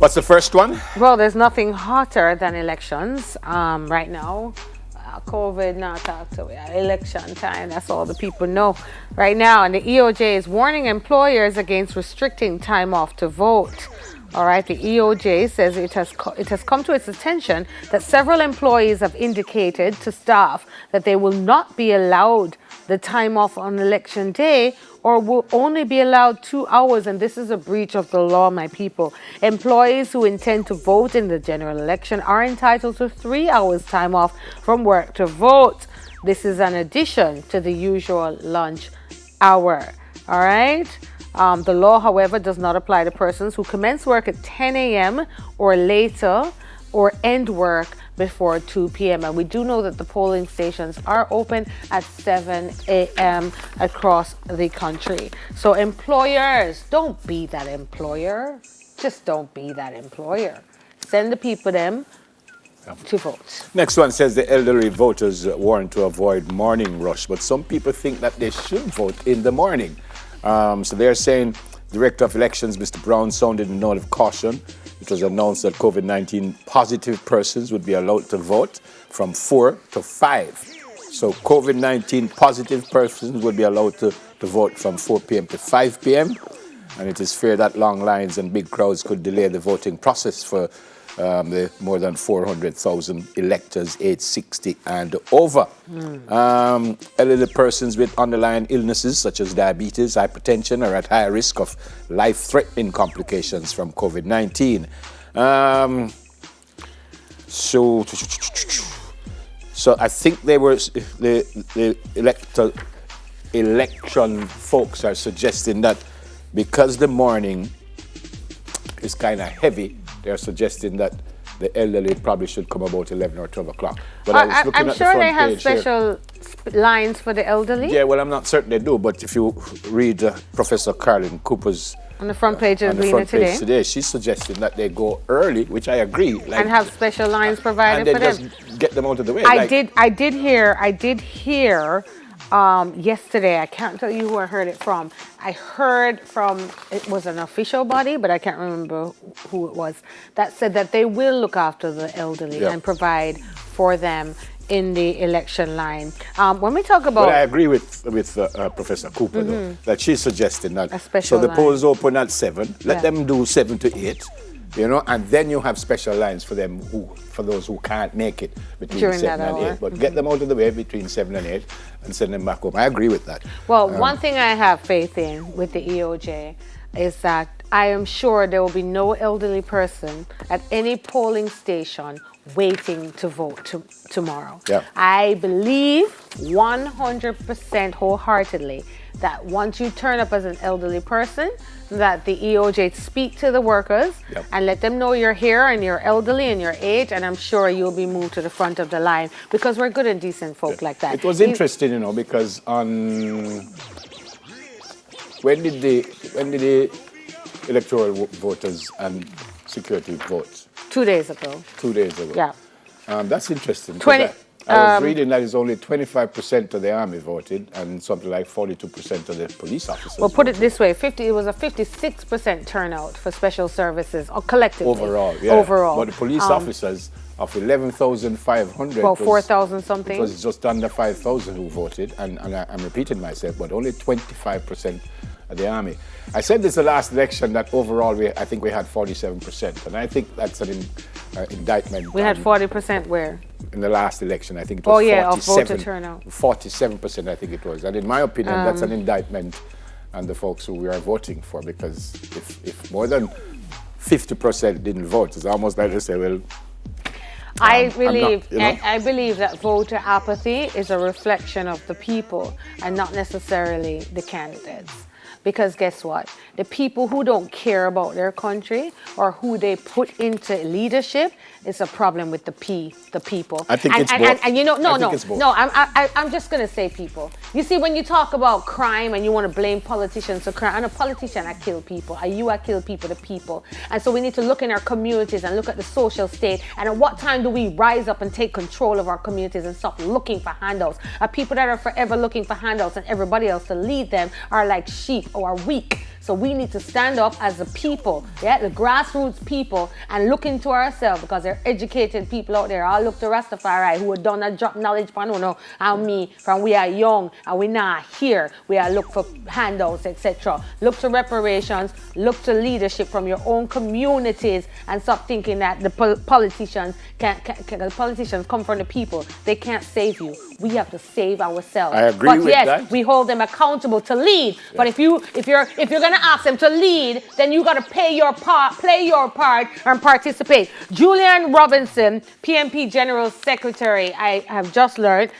What's the first one? Well, there's nothing hotter than elections right now. COVID not talk to me. Election time, that's all the people know right now. And the EOJ is warning employers against restricting time off to vote. All right, the EOJ says it has come to its attention that several employees have indicated to staff that they will not be allowed the time off on election day or will only be allowed 2 hours, and this is a breach of the law, my people. Employees who intend to vote in the general election are entitled to 3 hours time off from work to vote. This is an addition to the usual lunch hour. All right. The law, however, does not apply to persons who commence work at 10 a.m. or later or end work before 2 p.m. And we do know that the polling stations are open at 7 a.m. across the country. So employers, don't be that employer. Just don't be that employer. Send the people them to vote. Next one says the elderly voters warned to avoid morning rush, but some people think that they should vote in the morning. So they're saying Director of Elections, Mr. Brown, sounded a note of caution. It was announced that COVID-19 positive persons would be allowed to vote from 4 to 5. So COVID-19 positive persons would be allowed to vote from 4 p.m. to 5 p.m. And it is feared that long lines and big crowds could delay the voting process for the more than 400,000 electors aged 60 and over. Elderly persons with underlying illnesses such as diabetes, hypertension are at higher risk of life-threatening complications from COVID-19. So I think they were the election folks are suggesting that because the morning is kind of heavy, they're suggesting that the elderly probably should come about 11 or 12 o'clock. But I was looking I'm at sure the front they have page special lines for the elderly. Yeah, well, I'm not certain they do, but if you read Professor Carolyn Cooper's on the front page of Lena today, she's suggesting that they go early, which I agree. And have special lines provided for them. And just get them out of the way. I did hear yesterday, I can't tell you who I heard it from. I heard from, it was an official body, but I can't remember who it was, that said that they will look after the elderly and provide for them in the election line. When we talk about... But I agree with Professor Cooper, though, that she's suggesting that. So the polls open at 7, let them do 7 to 8. You know, and then you have special lines for them for those who can't make it between during 7 and 8. But get them out of the way between 7 and 8 and send them back home. I agree with that. Well, one thing I have faith in with the EOJ is that I am sure there will be no elderly person at any polling station waiting to vote tomorrow. Yeah. I believe 100% wholeheartedly that once you turn up as an elderly person, that the EOJ speak to the workers and let them know you're here and you're elderly and your age, and I'm sure you'll be moved to the front of the line because we're good and decent folk like that. It was interesting, you know, because when did the electoral voters and security vote? 2 days ago. 2 days ago. Yeah. That's interesting. I was reading that it's only 25% of the army voted and something like 42% of the police officers. Well, put it this way, it was a 56% turnout for special services, or collectively. Overall, yeah. Overall. But the police officers, of 11,500, well, 4,000 something. It was just under 5,000 who voted, and I'm repeating myself, but only 25% of the army. I said this the last election that overall I think we had 47%, and I think that's an indictment. We had 40% where? In the last election, I think it was 47%. Of voter turnout. 47%, I think it was. And in my opinion, that's an indictment on the folks who we are voting for, because if more than 50% didn't vote, it's almost like they say, well, I believe that voter apathy is a reflection of the people and not necessarily the candidates. Because guess what? The people who don't care about their country or who they put into leadership is a problem with the people. I think it's both. And you know, I'm just gonna say people. You see, when you talk about crime and you want to blame politicians for crime, I'm a politician, I kill people. Are you, I kill people, the people. And so we need to look in our communities and look at the social state. And at what time do we rise up and take control of our communities and stop looking for handouts? Are people that are forever looking for handouts and everybody else to lead them are like sheep or are weak So we need to stand up as the people, the grassroots people, and look into ourselves, because there are educated people out there. I'll look to Rastafari who have done a drop knowledge and me from we are young and we not here. We are look for handouts, etc. Look to reparations, look to leadership from your own communities, and stop thinking that the politicians the politicians come from the people. They can't save you. We have to save ourselves. I agree with yes, that. we hold them accountable to lead. Yeah. But if you're gonna ask them to lead, then you gotta play your part, and participate. Julian Robinson, PMP General Secretary, I have just learned,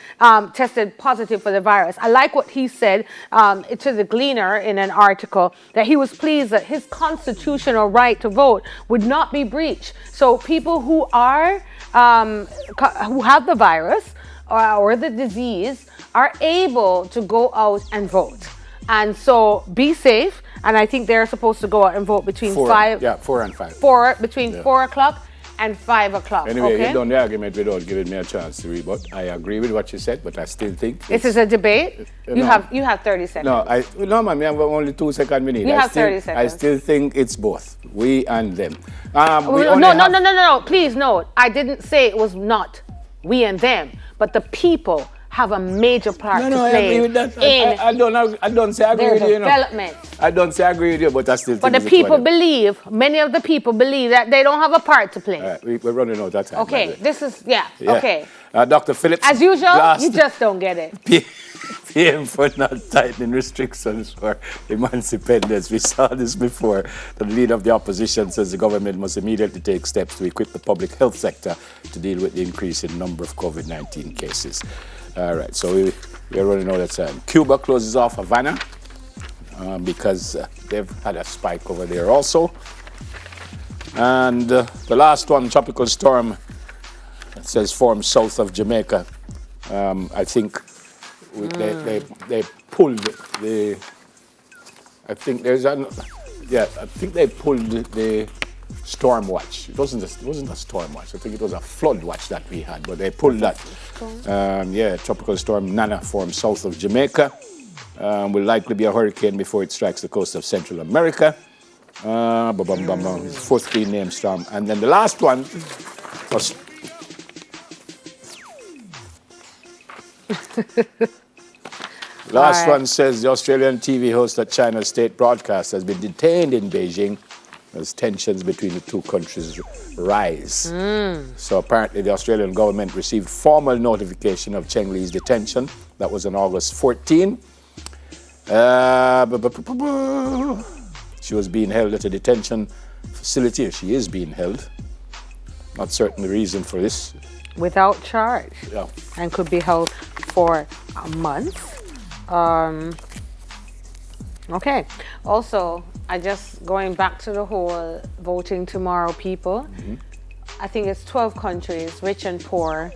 tested positive for the virus. I like what he said to the Gleaner in an article, that he was pleased that his constitutional right to vote would not be breached. So people who are who have the virus or the disease are able to go out and vote. And so be safe. And I think they're supposed to go out and vote between 4 and 5. Between 4 o'clock and 5 o'clock. Anyway, okay? you done the argument without giving me a chance to rebut. I agree with what you said, but I still think this is a debate. You have 30 seconds. No, man, I have only 2 seconds. You have 30 seconds. I still think it's both, we and them. No. Please note, I didn't say it was not we and them, but the people have a major part to play. I agree with that. I don't say I agree with you. Development. I don't say I agree with you, but I still think. But the people believe, many of the people believe that they don't have a part to play. All right, we're running out of time. Okay, this is, okay. Dr. Phillips. As usual, you just don't get it. PM for not tightening restrictions for emancipators. We saw this before. The leader of the opposition says the government must immediately take steps to equip the public health sector to deal with the increase in number of COVID-19 cases. All right, so we're running out of time. Cuba closes off Havana because they've had a spike over there also. And the last one, tropical storm, it says formed south of Jamaica. I think they pulled the. I think they pulled the storm watch. It wasn't a storm watch. I think it was a flood watch that we had, but they pulled that. Tropical storm Nana formed south of Jamaica. Will likely be a hurricane before it strikes the coast of Central America. Fourth clean name storm, and then the last one was. Last one says the Australian TV host at China's state broadcast has been detained in Beijing as tensions between the two countries rise. So apparently the Australian government received formal notification of Cheng Li's detention. That was on August 14. She was being held at a detention facility. She is being held. Not certain the reason for this. Without charge. Yeah. And could be held for a month. Okay. Also, going back to the whole voting tomorrow people, I think it's 12 countries, rich and poor.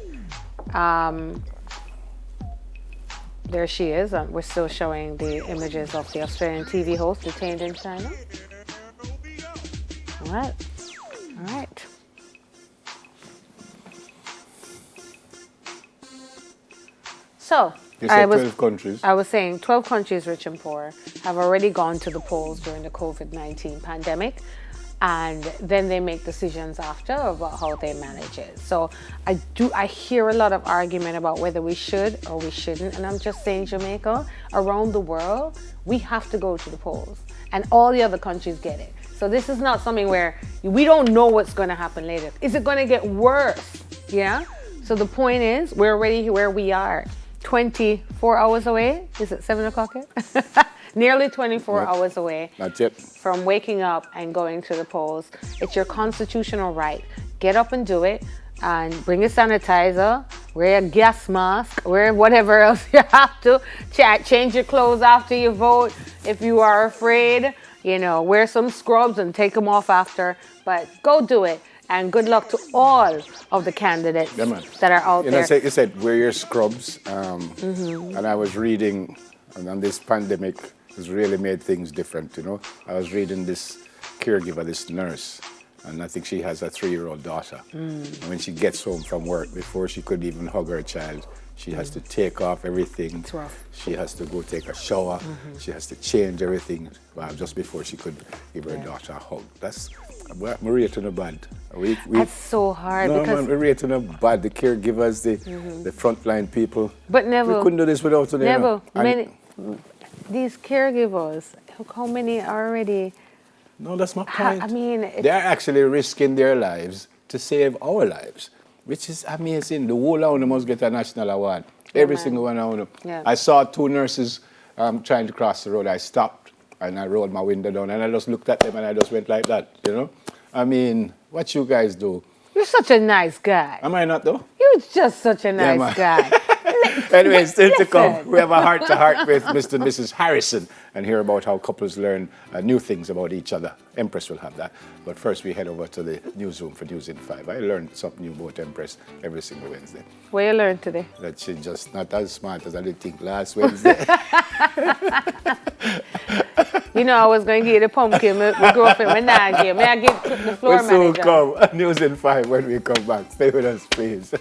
There she is. We're still showing the images of the Australian TV host detained in China. All right. So, you said 12 countries. I was saying 12 countries, rich and poor, have already gone to the polls during the COVID-19 pandemic. And then they make decisions after about how they manage it. So I hear a lot of argument about whether we should or we shouldn't. And I'm just saying, Jamaica, around the world, we have to go to the polls. And all the other countries get it. So this is not something where we don't know what's going to happen later. Is it going to get worse? Yeah? So the point is, we're already where we are. 24 hours away. Is it 7 o'clock yet? Nearly 24 hours away. That's it. From waking up and going to the polls. It's your constitutional right. Get up and do it. And bring a sanitizer. Wear a gas mask. Wear whatever else you have to. Change your clothes after you vote. If you are afraid, wear some scrubs and take them off after. But go do it. And good luck to all of the candidates that are out there. You said wear your scrubs. And I was reading, and this pandemic has really made things different, I was reading this caregiver, this nurse, And I think she has a 3-year-old daughter. And when she gets home from work, before she could even hug her child, she has to take off everything. It's rough. She has to go take a shower. She has to change everything just before she could give her daughter a hug. That's we're rating her bad. That's so hard no, because man, we're rating her bad. The caregivers, the frontline people. But never. We couldn't do this without them. Never. These caregivers, look how many are already. No, that's my point. I mean, they're actually risking their lives to save our lives, which is amazing. The whole of them must get a national award. Every single one of them. Yeah. I saw 2 nurses trying to cross the road. I stopped and I rolled my window down and I just looked at them and I just went like that, you know? I mean, what you guys do? You're such a nice guy. Am I not though? You're just such a nice guy. Anyway, still to come, we have a heart-to-heart with Mr. and Mrs. Harrison and hear about how couples learn new things about each other. Empress will have that. But first, we head over to the newsroom for News in 5. I learned something new about Empress every single Wednesday. What you learned today? That she's just not as smart as I did think last Wednesday. You know, I was going to give you the pumpkin. My girlfriend, my not give. May I give the floor We'll soon manager? come. News in 5 when we come back. Stay with us, please.